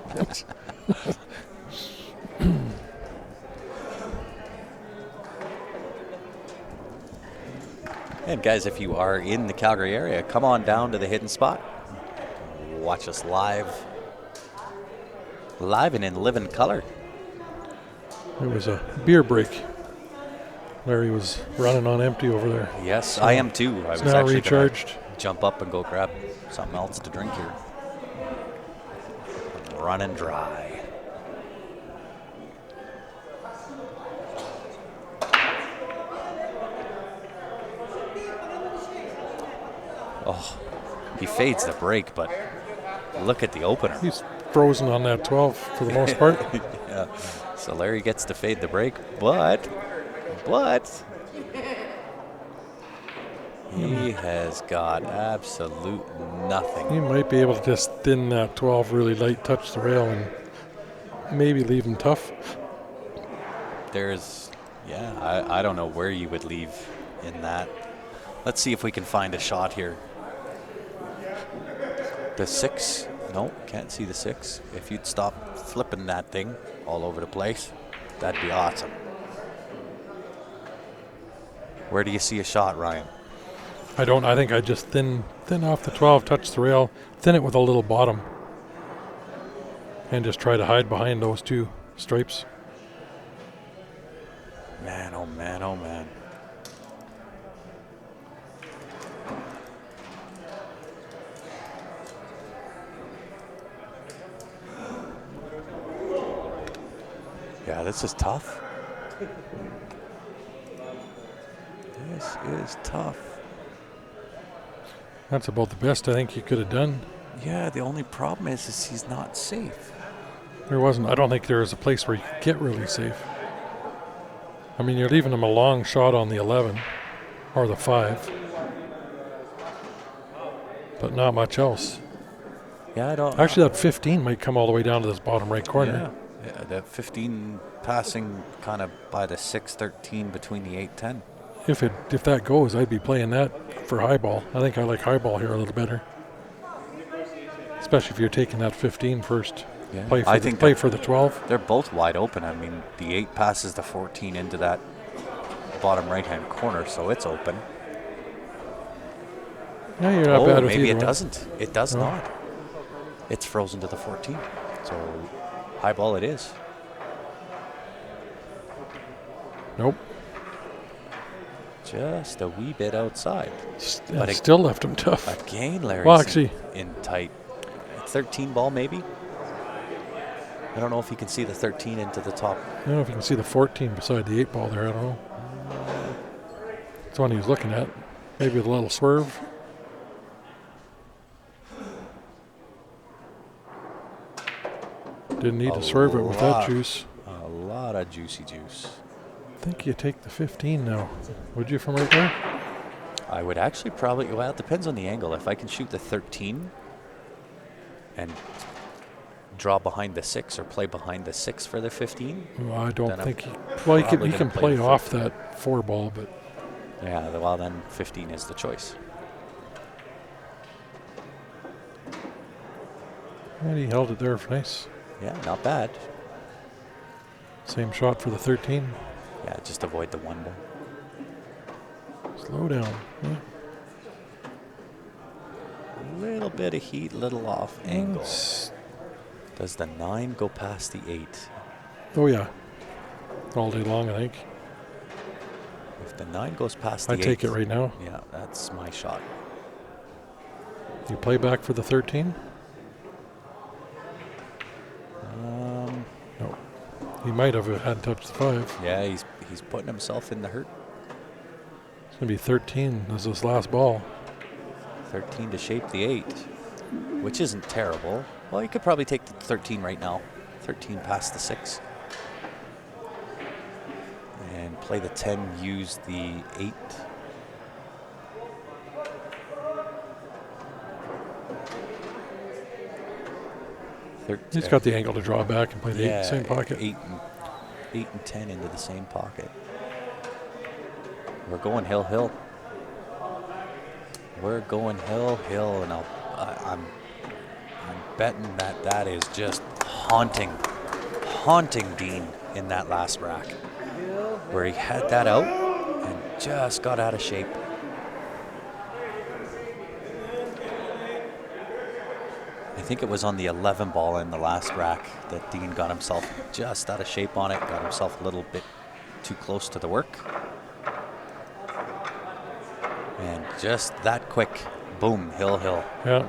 And guys, if you are in the Calgary area, come on down to the Hidden Spot. Watch us live and in living color. It was a beer break. Larry was running on empty over there. Yes, So I am too. I was now actually recharged. gonna jump up and go grab something else to drink here. Running dry. Oh, he fades the break, but look at the opener. He's frozen on that 12 for the most part. Yeah. So Larry gets to fade the break, but he has got absolute nothing. He might be able to just thin that 12 really light, touch the rail, and maybe leave him tough. I don't know where you would leave in that. Let's see if we can find a shot here. The 6, no, can't see the 6. If you'd stop flipping that thing all over the place, that'd be awesome. Where do you see a shot, Ryan? I think I just thin off the 12, touch the rail, thin it with a little bottom, and just try to hide behind those two stripes. Man, oh man, oh man. Yeah, this is tough. This is tough. That's about the best I think you could have done. Yeah, the only problem is he's not safe. I don't think there was a place where you could get really safe. I mean, you're leaving him a long shot on the 11 or the 5, but not much else. Yeah, I don't. Actually, that 15 might come all the way down to this bottom right corner. Yeah, that 15 passing kind of by the 6-13 between the 8-10. If that goes, I'd be playing that for high ball. I think I like high ball here a little better, especially if you're taking that 15 first. Yeah. Play for the 12. They're both wide open. I mean, the 8 passes the 14 into that bottom right-hand corner, so it's open. Yeah, you're not bad with maybe either it one. doesn't. It does not. It's frozen to the 14. So high ball it is. Nope. Just a wee bit outside. But it still left him tough. Again, Larry's Well, actually, in tight. 13 ball maybe? I don't know if you can see the 13 into the top. I don't know if you can see the 14 beside the 8 ball there. I don't know. It's the one he's looking at. Maybe with a little swerve. Didn't need to swerve it with that juice. A lot of juicy juice. I think you take the 15 now. Would you from right there? I would actually probably, well, it depends on the angle. If I can shoot the 13 and draw behind the 6 or play behind the 6 for the 15. Well, I don't then think I'm he probably can gonna play the off that 4 ball, but Yeah, well then 15 is the choice. and he held it there nice. Yeah, not bad. Same shot for the 13. Yeah, just avoid the 1 ball. Slow down. Yeah. Little bit of heat, little off angle. Does the 9 go past the 8? Oh yeah, all day long I think. If the 9 goes past the 8, I take it right now. Yeah, that's my shot. You play back for the 13? No. He might have had touched the 5. Yeah, he's putting himself in the hurt. It's going to be 13 as this last ball. 13 to shape the 8, which isn't terrible. Well, you could probably take the 13 right now. 13 past the 6. And play the 10, use the 8. He's got the angle to draw back and play the 8 in the same pocket. 8 and 10 into the same pocket. We're going hill. We're going hill, and I'm betting that is just haunting Dean in that last rack, where he had that out and just got out of shape. I think it was on the 11 ball in the last rack that Dean got himself just out of shape on it, got himself a little bit too close to the work. And just that quick, boom, hill. Yeah.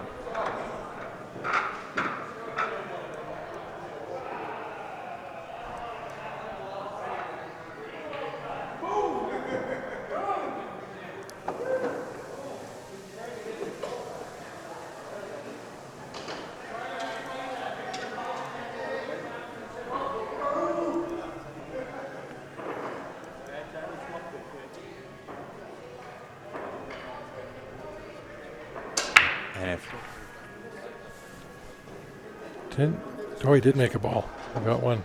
He did make a ball. I got one.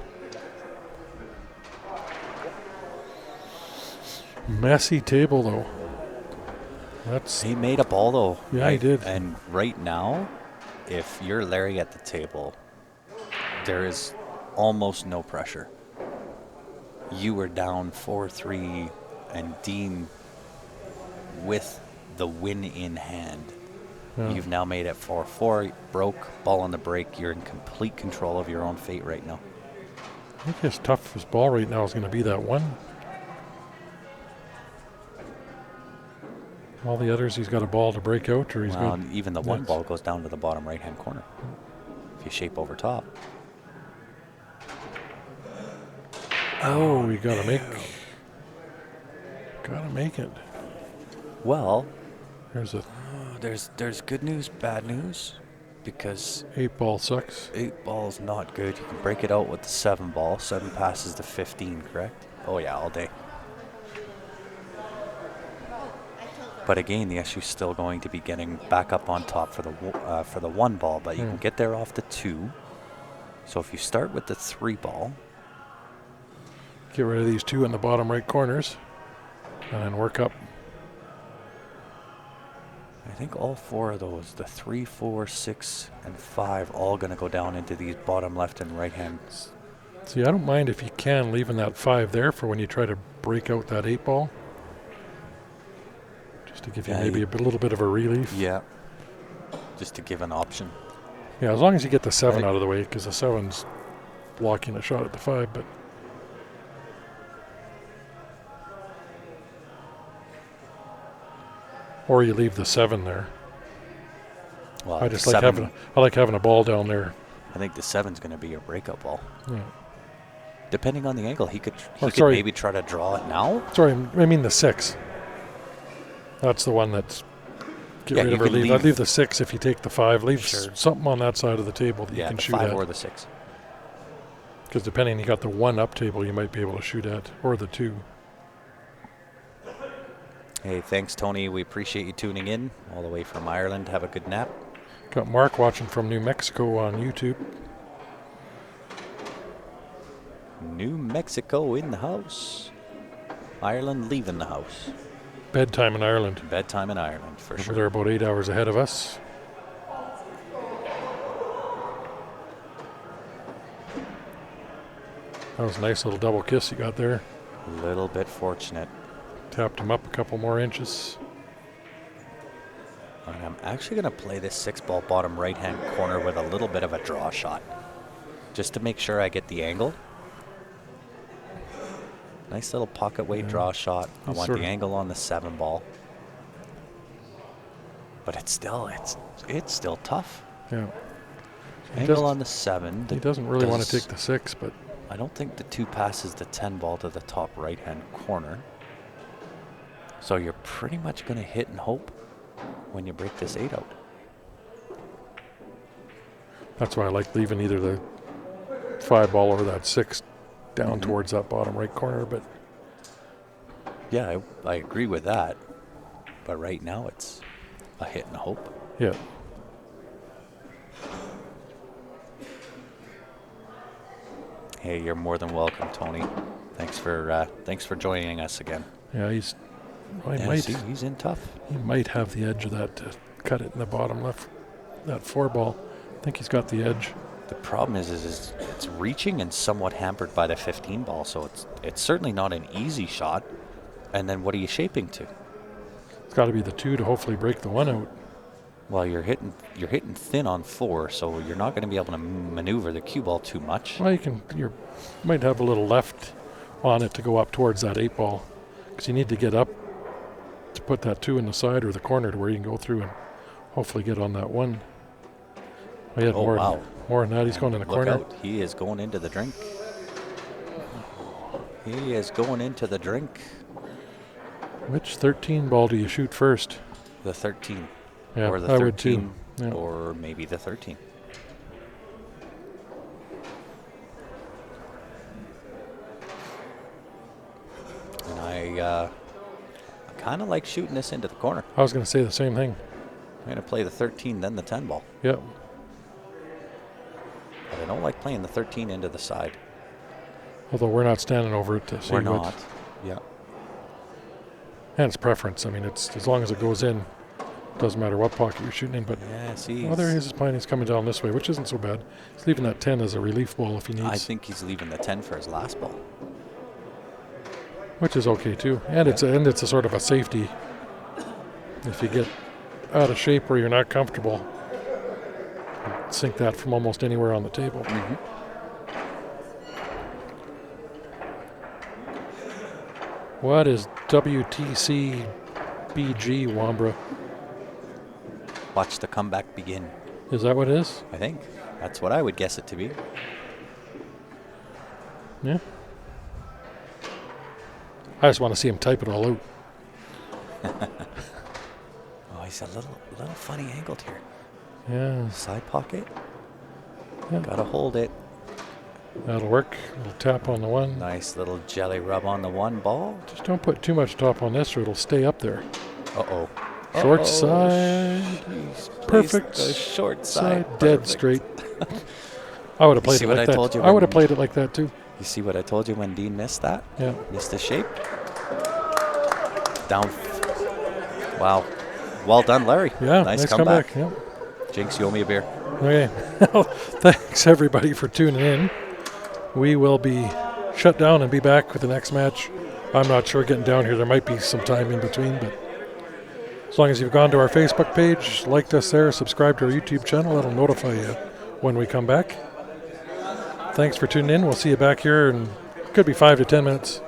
Messy table, though. He made a ball, though. Yeah, he did. And right now, if you're Larry at the table, there is almost no pressure. You were down 4-3, and Dean, with the win in hand, you've now made it 4-4, broke, ball on the break. You're in complete control of your own fate right now. I think his toughest ball right now is going to be that one. All the others, he's got a ball to break out, or he's got. Even the 1 ball goes down to the bottom right-hand corner. If you shape over top. Oh, you got to make it. Well, there's There's good news, bad news, because 8 ball sucks. 8 ball's not good. You can break it out with the 7 ball. 7 passes to 15, correct? Oh yeah, all day. But again, the issue's still going to be getting back up on top for the 1 ball, but you can get there off the 2. So if you start with the 3 ball, get rid of these 2 in the bottom right corners, and then work up. I think all 4 of those, the 3, 4, 6, and 5, all going to go down into these bottom left and right hands. See, I don't mind if you can leaving that 5 there for when you try to break out that 8 ball. Just to give you maybe a little bit of a relief. Yeah, just to give an option. Yeah, as long as you get the 7 out of the way, because the 7's blocking a shot at the 5, but. Or you leave the 7 there. Well, I like having a ball down there I think the 7's going to be a breakup ball. Yeah. Depending on the angle, he could sorry. maybe try to draw it now. Sorry, I mean the 6. That's the one that's get Yeah, rid you of or can leave. leave- I'd leave the 6 if you take the 5. Leave Sure. something on that side of the table that you Yeah, can the shoot 5 at. or the 6. Because depending, you got the 1 up table you might be able to shoot at, or the 2. Hey, thanks, Tony. We appreciate you tuning in all the way from Ireland. Have a good nap. Got Mark watching from New Mexico on YouTube. New Mexico in the house. Ireland leaving the house. Bedtime in Ireland. Bedtime in Ireland, for sure. They're about 8 hours ahead of us. That was a nice little double kiss you got there. A little bit fortunate. Tapped him up a couple more inches. And I'm actually going to play this 6-ball bottom right-hand corner with a little bit of a draw shot, just to make sure I get the angle. Nice little pocket weight draw shot. I want the angle on the 7-ball. But it's still tough. Yeah. Angle on the 7. He doesn't really want to take the 6, but I don't think the 2 passes the 10-ball to the top right-hand corner. So you're pretty much going to hit and hope when you break this 8 out. that's why I like leaving either the 5-ball or that 6 down towards that bottom right corner. But Yeah, I agree with that. But right now it's a hit and hope. yeah, Hey, you're more than welcome, Tony. Thanks for joining us again. yeah, he's He's in tough. he might have the edge of that to cut it in the bottom left. That 4-ball, I think he's got the edge. The problem is it's reaching and somewhat hampered by the 15-ball, so it's certainly not an easy shot. And then what are you shaping to? It's got to be the 2 to hopefully break the 1 out. Well, you're hitting thin on 4, so you're not going to be able to maneuver the cue ball too much. Well, you might have a little left on it to go up towards that 8-ball, because you need to get up to put that 2 in the side or the corner to where you can go through and hopefully get on that 1. He had more than that. He's going in the Look corner. out. He is going into the drink. He is going into the drink. Which 13-ball do you shoot first? The 13. Yeah, or the I 13. would too. Yeah. Or maybe the 13. And I kind of like shooting this into the corner. I was going to say the same thing. I'm going to play the 13, then the 10 ball. Yep. But I don't like playing the 13 into the side. Although we're not standing over it to see We're what. not. Yeah. And it's preference. I mean, it's as long as it goes in, doesn't matter what pocket you're shooting in. But Yeah, see. there he is. His pine. He's coming down this way, which isn't so bad. He's leaving that 10 as a relief ball if he needs. I think he's leaving the 10 for his last ball. Which is okay too, and it's a sort of a safety. If you get out of shape where you're not comfortable, sink that from almost anywhere on the table. What is WTC BG, Wambra? Watch the comeback begin. Is that what it is? I think that's what I would guess it to be. Yeah. I just want to see him type it all out. Oh, he's a little funny angled here. Yeah, Side pocket. Yeah. Gotta hold it. that'll work. A little tap on the 1. Nice little jelly rub on the 1 ball. Just don't put too much top on this or it'll stay up there. Uh-oh. Short side. Perfect. The short side. Dead Perfect. straight. I would have played see it what like I that. told you I would when- have played it like that too. You see what I told you when Dean missed that? Yeah. Missed the shape. Down. Wow. Well done, Larry. Yeah. Nice comeback. comeback. Yep. Jinx, you owe me a beer. Okay. Thanks everybody for tuning in. We will be shut down and be back with the next match. I'm not sure getting down here. There might be some time in between, but as long as you've gone to our Facebook page, liked us there, subscribed to our YouTube channel, that'll notify you when we come back. Thanks for tuning in. We'll see you back here in could be 5 to 10 minutes.